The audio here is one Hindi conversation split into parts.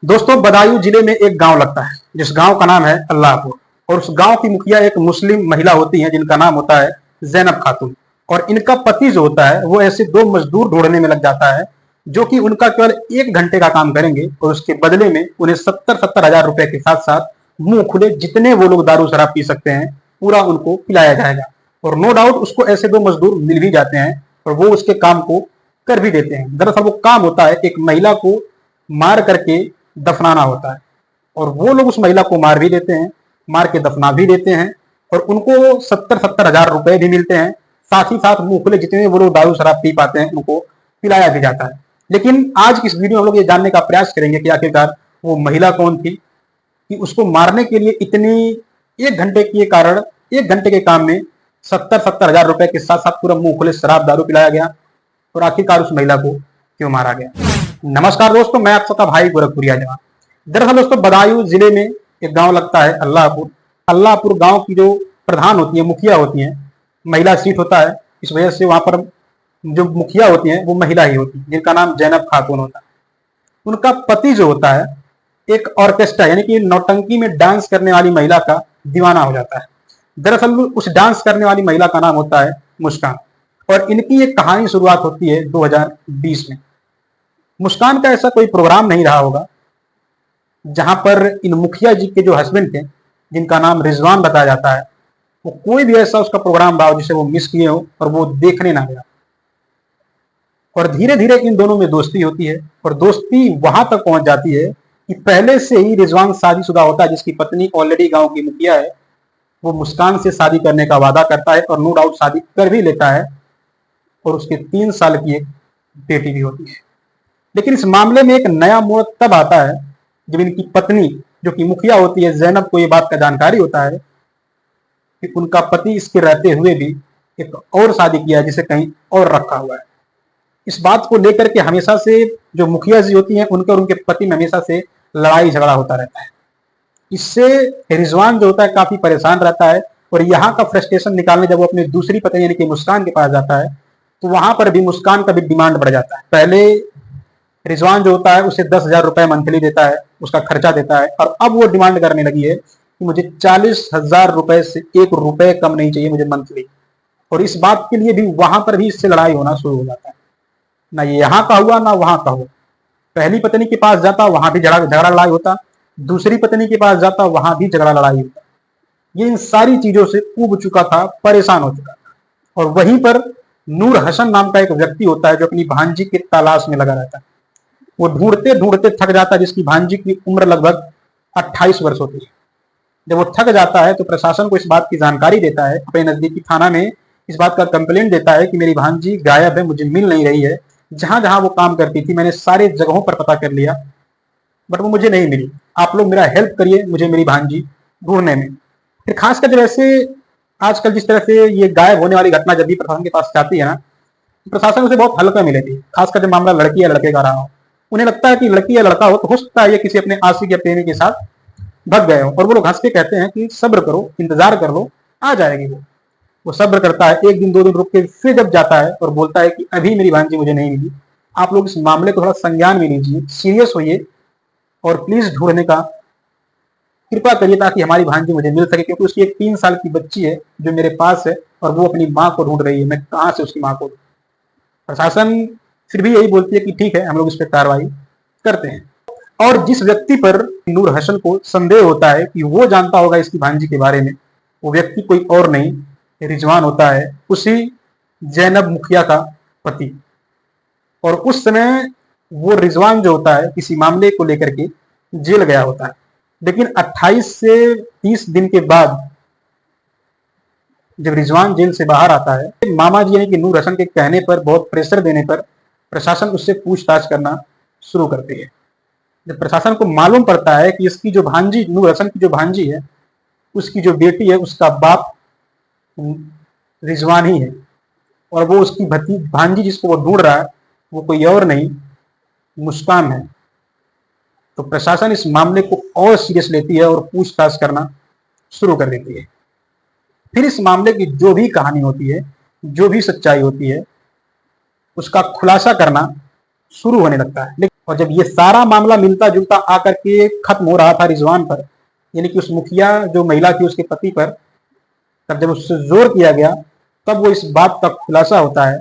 दोस्तों, बदायूं जिले में एक गांव लगता है जिस गांव का नाम है अल्लाहपुर। और उस गांव की मुखिया एक मुस्लिम महिला होती है जिनका नाम होता है जैनब खातून। और इनका पति जो होता है वो ऐसे दो मजदूर ढूंढने में लग जाता है जो कि उनका केवल 1 घंटे का काम करेंगे और उसके बदले में उन्हें 70-70 हजार रुपए के साथ साथ मुंह खुले जितने वो लोग दारू शराब पी सकते हैं पूरा उनको पिलाया जाएगा। और नो डाउट उसको ऐसे दो मजदूर मिल भी जाते हैं और वो उसके काम को कर भी देते हैं। दरअसल वो काम होता है एक महिला को मार करके दफनाना होता है और वो लोग उस महिला को मार भी देते हैं, मार के दफना भी देते हैं और उनको 70-70 हजार रुपए भी मिलते हैं। साथ ही साथ मुंह खुले जितने वो लोग दारू शराब पी पाते हैं उनको पिलाया भी जाता है। लेकिन आज की इस वीडियो में हम लोग ये जानने का प्रयास करेंगे कि आखिरकार वो महिला कौन थी कि उसको मारने के लिए इतनी 1 घंटे के कारण 1 घंटे के काम में 70-70 हजार रुपए के साथ साथ पूरा मुंह खुले शराब दारू पिलाया गया और आखिरकार उस महिला को क्यों मारा गया। नमस्कार दोस्तों, मैं आप सबका भाई गोरखपुरिया जवान। दरअसल दोस्तों, बदायूं जिले में एक गांव लगता है अल्लाहपुर। अल्लाहपुर गांव की जो प्रधान होती है, मुखिया होती है, महिला सीट होता है, इस वजह से वहां पर जो मुखिया होती है वो महिला ही होती है जिनका नाम जैनब खातून होता है। उनका पति जो होता है एक ऑर्केस्ट्रा यानी कि नौटंकी में डांस करने वाली महिला का दीवाना हो जाता है। दरअसल उस डांस करने वाली महिला का नाम होता है मुस्कान। और इनकी एक कहानी शुरुआत होती है 2020 में। मुस्कान का ऐसा कोई प्रोग्राम नहीं रहा होगा जहां पर इन मुखिया जी के जो हस्बैंड थे जिनका नाम रिजवान बताया जाता है, वो कोई भी ऐसा उसका प्रोग्राम रहा हो जिसे वो मिस किए हो और वो देखने ना गया। और धीरे धीरे इन दोनों में दोस्ती होती है और दोस्ती वहां तक पहुंच जाती है कि पहले से ही रिजवान शादीशुदा होता है, जिसकी पत्नी ऑलरेडी गांव की मुखिया है। वो मुस्कान से शादी करने का वादा करता है और नो डाउट शादी कर भी लेता है और उसके 3 साल की एक बेटी भी होती है। लेकिन इस मामले में एक नया मोड़ तब आता है जब इनकी पत्नी जो कि मुखिया होती है जैनब को ये बात का जानकारी होता है कि उनका पति इसके रहते हुए भी एक और शादी किया है जिसे कहीं और रखा हुआ है। इस बात को लेकर के हमेशा से जो मुखिया जी होती हैं उनके और उनके पति में हमेशा से लड़ाई झगड़ा होता रहता है। इससे रिजवान जो होता है काफी परेशान रहता है और यहाँ का फ्रस्ट्रेशन निकालने जब वो अपनी दूसरी पत्नी यानी कि मुस्कान के पास जाता है तो वहां पर भी मुस्कान का भी डिमांड बढ़ जाता है। पहले रिजवान जो होता है उसे 10 हजार रुपए मंथली देता है, उसका खर्चा देता है और अब वो डिमांड करने लगी है कि मुझे 40 हजार रुपए से 1 रुपए कम नहीं चाहिए मुझे मंथली। और इस बात के लिए भी वहां पर भी इससे लड़ाई होना शुरू हो जाता है। ना ये यहाँ का हुआ ना वहां का हुआ। पहली पत्नी के पास जाता वहां भी झगड़ा लड़ाई होता, दूसरी पत्नी के पास जाता वहां भी झगड़ा लड़ाई होता। ये इन सारी चीजों से ऊब चुका था, परेशान हो चुका था। और वहीं पर नूर हसन नाम का एक व्यक्ति होता है जो अपनी भांजी की तलाश में लगा रहता है। वो ढूंढते ढूंढते थक जाता है, जिसकी भांजी की उम्र लगभग 28 वर्ष होती है। जब वो थक जाता है तो प्रशासन को इस बात की जानकारी देता है, अपने नजदीकी थाना में इस बात का कंप्लेंट देता है कि मेरी भांजी गायब है, मुझे मिल नहीं रही है। जहां जहां वो काम करती थी मैंने सारे जगहों पर पता कर लिया बट वो मुझे नहीं मिली। आप लोग मेरा हेल्प करिए मुझे मेरी भांजी ढूंढने में। फिर खासकर जब ऐसे आजकल जिस तरह से ये गायब होने वाली घटना जब भी प्रशासन के पास जाती है ना, तो प्रशासन उसे बहुत हल्का में लेती है। खासकर जब मामला लड़की या लड़के का रहा हो, उन्हें लगता है कि लड़की या लड़का हो तो हो सकता है ये किसी अपने आशिक या प्रेमी के साथ भग गए हो। और वो लोग हंस के कहते हैं कि सब्र करो, इंतजार कर लो, आ जाएगी वो सब्र करता है। 1 दिन 2 दिन रुक के फिर जब जाता है और बोलता है कि अभी मेरी भांजी मुझे नहीं मिली, आप लोग इस मामले को थोड़ा संज्ञान में लीजिए, सीरियस होइए और प्लीज ढूंढने का कृपा करिए ताकि हमारी भांजी मुझे मिल सके, क्योंकि उसकी एक 3 साल की बच्ची है जो मेरे पास है और वो अपनी माँ को ढूंढ रही है। मैं कहाँ से उसकी माँ को दूं? प्रशासन फिर भी यही बोलती है कि ठीक है, हम लोग इस पर कार्रवाई करते हैं। और जिस व्यक्ति पर नूर हसन को संदेह होता है कि वो जानता होगा इसकी भांजी के बारे में, वो व्यक्ति कोई और नहीं रिजवान होता है, उसी जैनब मुखिया का पति। और उस समय वो रिजवान जो होता है किसी मामले को लेकर के जेल गया होता है। लेकिन 28 से 30 दिन के बाद जब रिजवान जेल से बाहर आता है, मामा जी यानी कि नूर हसन के कहने पर, बहुत प्रेशर देने पर प्रशासन उससे पूछताछ करना शुरू करती है। जब प्रशासन को मालूम पड़ता है कि इसकी जो भांजी, नूर हसन की जो भांजी है, उसकी जो बेटी है, उसका बाप रिजवान ही है और वो उसकी भांजी जिसको वो ढूंढ रहा है वो कोई और नहीं मुस्कान है, तो प्रशासन इस मामले को और सीरियस लेती है और पूछताछ करना शुरू कर देती है। फिर इस मामले की जो भी कहानी होती है, जो भी सच्चाई होती है, उसका खुलासा करना शुरू होने लगता है। और जब ये सारा मामला मिलता जुलता आकर के खत्म हो रहा था रिजवान पर, यानी कि उस मुखिया जो महिला थी उसके पति पर, तब जब उससे जोर किया गया तब वो इस बात का खुलासा होता है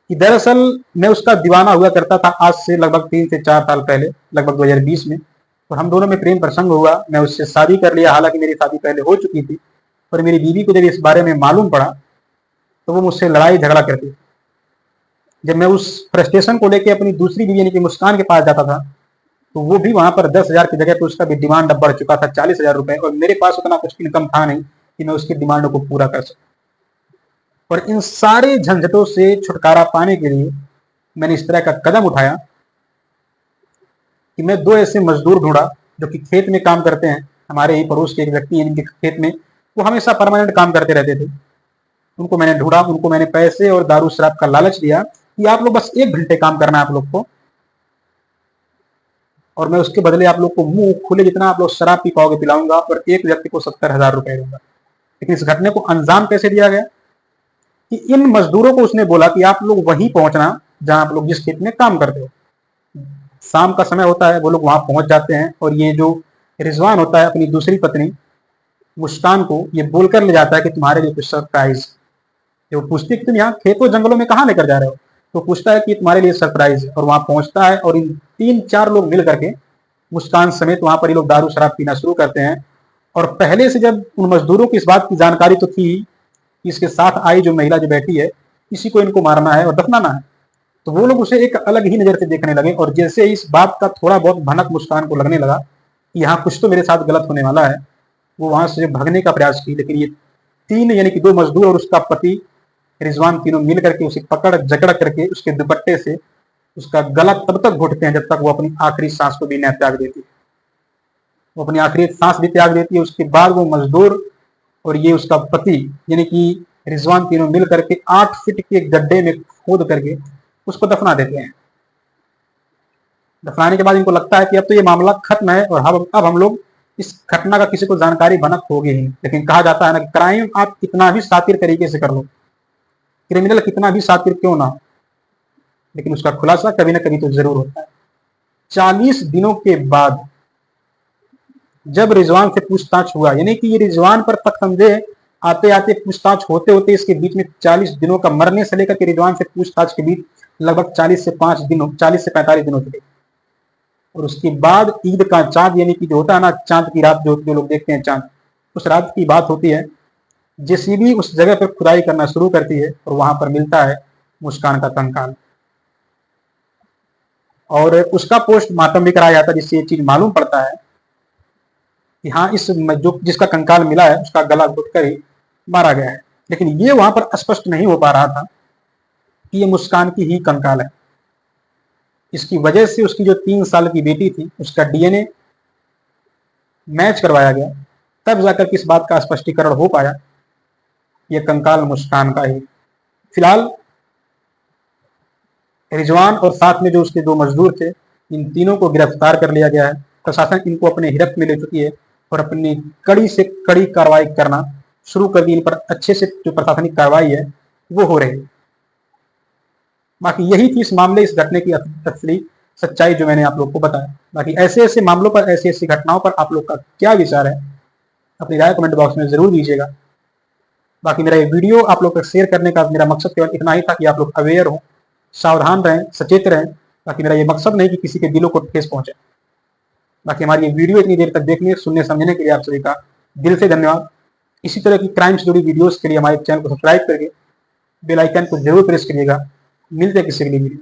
कि दरअसल मैं उसका दीवाना हुआ करता था आज से लगभग 3 से 4 साल पहले, लगभग 2020 में। और हम दोनों में प्रेम प्रसंग हुआ, मैं उससे शादी कर लिया, हालांकि मेरी शादी पहले हो चुकी थी। और मेरी बीवी को जब इस बारे में मालूम पड़ा तो वो मुझसे लड़ाई झगड़ा करती थी। जब मैं उस फ्रस्ट्रेशन को लेकर अपनी दूसरी बीवी यानी कि मुस्कान के पास जाता था तो वो भी वहां पर 10,000 की जगह पर उसका भी डिमांड अब बढ़ चुका था 40,000 रुपए, और मेरे पास उतना कुछ इनकम था नहीं कि मैं उसकी डिमांड को पूरा कर सकूं। और इन सारे झंझटों से छुटकारा पाने के लिए मैंने इस तरह का कदम उठाया कि मैं 2 ऐसे मजदूर ढूंढा जो कि खेत में काम करते हैं। हमारे ही पड़ोस के एक व्यक्ति हैं जिनके खेत में वो हमेशा परमानेंट काम करते रहते थे। उनको मैंने ढूंढा, उनको मैंने पैसे और दारू शराब का लालच दिया कि आप लोग बस 1 घंटे काम करना है आप लोग को, और मैं उसके बदले आप लोग को मुंह खुले जितना आप लोग शराब पी पाओगे पिलाऊंगा, और एक व्यक्ति को 70,000 रुपए दूंगा। लेकिन इस घटने को अंजाम कैसे दिया गया कि इन मजदूरों को उसने बोला कि आप लोग वहीं पहुंचना जहां आप लोग जिस खेत में काम करते हो। शाम का समय होता है, वो लोग वहां पहुंच जाते हैं, और ये जो रिजवान होता है अपनी दूसरी पत्नी मुस्कान को ये बोलकर ले जाता है कि तुम्हारे लिए कुछ सरप्राइज। वो पूछती है कि तुम यहाँ खेतों जंगलों में कहाँ लेकर जा रहे हो, तो पूछता है कि तुम्हारे लिए सरप्राइज है। और वहां पहुंचता है और इन 3-4 लोग मिल करके मुस्कान समेत वहां पर ये लोग दारू शराब पीना शुरू करते हैं। और पहले से जब उन मजदूरों की इस बात की जानकारी तो थी कि इसके साथ आई जो महिला जो बैठी है इसी को इनको मारना है और दफनाना है, तो वो लोग उसे एक अलग ही नजर से देखने लगे। और जैसे इस बात का थोड़ा बहुत भनक मुस्कान को लगने लगा कि यहाँ कुछ तो मेरे साथ गलत होने वाला है, वो वहां से भगने का प्रयास की। लेकिन ये 3 यानी कि 2 मजदूर और उसका पति रिजवान तीनों मिल करके उसे पकड़ जकड़ करके उसके दुपट्टे से उसका गला तब तक घोटते हैं जब तक वो अपनी आखिरी सांस को भी न त्याग देती है। वो अपनी आखिरी सांस भी त्याग देती है। उसके बाद वो मजदूर और ये उसका पति यानी कि रिजवान तीनों मिल करके 8 फीट के गड्ढे में खोद करके उसको दफना देते हैं। दफनाने के बाद इनको लगता है कि अब तो ये मामला खत्म है और अब हम लोग इस घटना का किसी को जानकारी भनक होगी ही। लेकिन कहा जाता है ना कि क्राइम आप कितना भी शातिर तरीके से कर लो, क्रिमिनल कितना भी शातिर क्यों ना, लेकिन उसका खुलासा कभी ना कभी तो जरूर होता है। 40 दिनों के बाद जब रिजवान से पूछताछ हुआ, यानी कि ये रिजवान पर तक संदेह आते आते पूछताछ होते होते इसके बीच में 40 दिनों का, मरने से लेकर के रिजवान से पूछताछ के बीच लगभग 40 से 45 दिनों चले। और उसके बाद ईद का चांद यानी कि जो होता है ना चांद की रात, जो लोग देखते हैं चांद, उस रात की बात होती है। जेसीबी उस जगह पर खुदाई करना शुरू करती है और वहां पर मिलता है मुस्कान का कंकाल, और उसका पोस्टमार्टम भी कराया जाता है, जिससे ये चीज मालूम पड़ता है कि हाँ इस जो जिसका कंकाल मिला है उसका गला घुटकर ही मारा गया है। लेकिन ये वहां पर स्पष्ट नहीं हो पा रहा था कि ये मुस्कान की ही कंकाल है। इसकी वजह से उसकी जो 3 साल की बेटी थी उसका डीएनए मैच करवाया गया, तब जाकर के इस बात का स्पष्टीकरण हो पाया ये कंकाल मुस्कान का ही। फिलहाल रिजवान और साथ में जो उसके 2 मजदूर थे इन तीनों को गिरफ्तार कर लिया गया है। प्रशासन इनको अपने गिरफ्त में ले चुकी है और अपनी कड़ी से कड़ी कार्रवाई करना शुरू कर दी। इन पर अच्छे से जो प्रशासनिक कार्रवाई है वो हो रही है। बाकी यही थी इस मामले इस घटने की असली सच्चाई जो मैंने आप लोग को बताया। बाकी ऐसे ऐसे मामलों पर, ऐसी ऐसी घटनाओं पर आप लोग का क्या विचार है, अपनी राय कमेंट बॉक्स में जरूर दीजिएगा। बाकी मेरा ये वीडियो आप लोग तक शेयर करने का मेरा मकसद केवल इतना ही था कि आप लोग अवेयर हो, सावधान रहें, सचेत रहें। बाकी मेरा ये मकसद नहीं कि किसी के दिलों को ठेस पहुंचे। बाकी हमारी ये वीडियो इतनी देर तक देखने, सुनने, समझने के लिए आप सभी का दिल से धन्यवाद। इसी तरह की क्राइम से जुड़ी वीडियोस के लिए हमारे चैनल को सब्सक्राइब करके बेल आइकन को जरूर प्रेस करिएगा। मिलते हैं किसी अगली वीडियो।